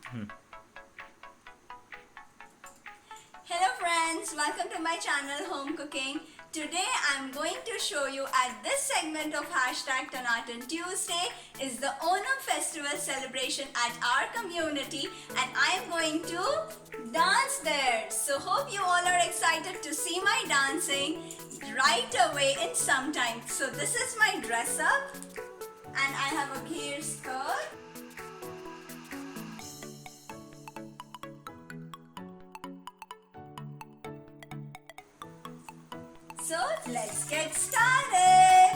Hello friends, welcome to my channel Home Cooking. Today I'm going to show you at this segment of #TanatanTuesday is the Onam festival celebration at our community, and I am going to dance there. So hope you all are excited to see my dancing right away in some time. So this is my dress up and I have a gheer skirt. So let's get started.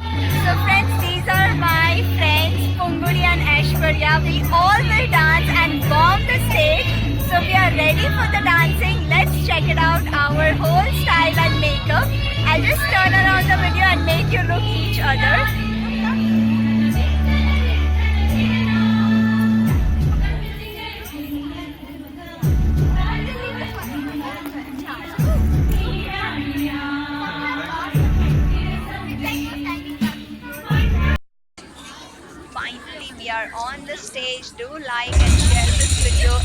So friends, these are my friends Punguri and Aishwarya. We all will dance and bomb the stage. So we are ready for the dancing. Let's check it out, our whole style and makeup. I'll just turn around the video and make you look each other. Finally, we are on the stage. Do like and share this video.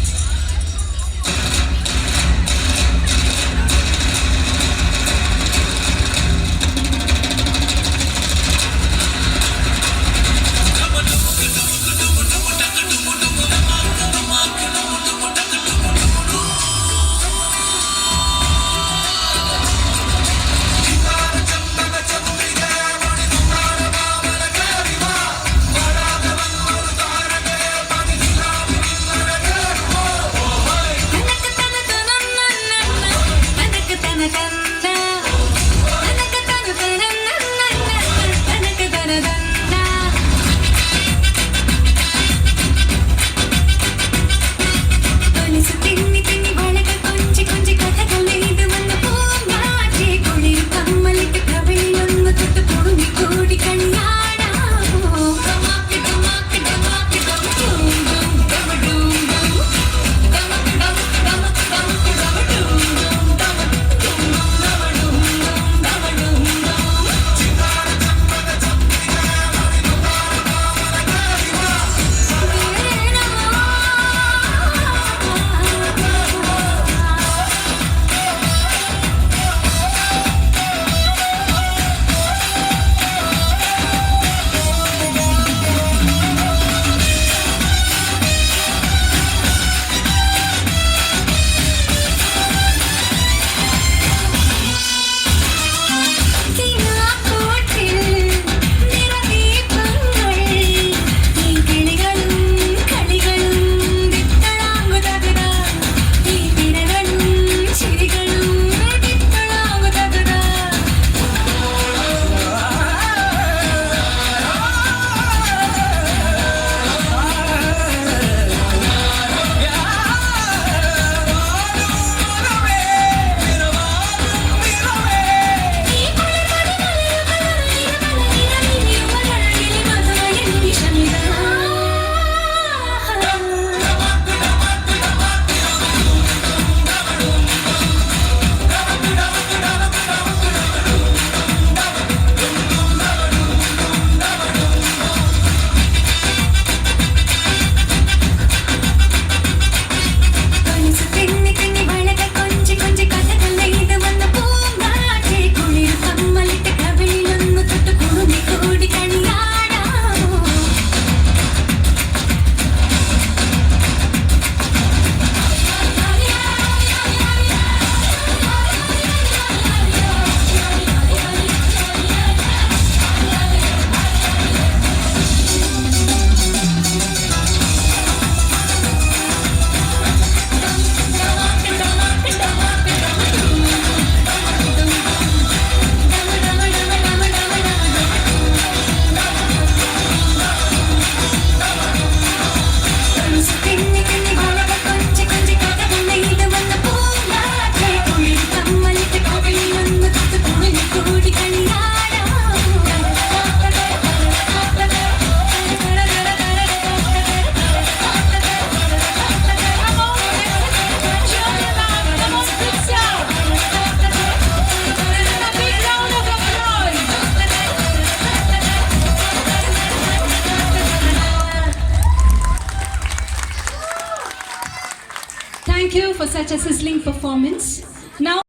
Thank you for such a sizzling performance. Now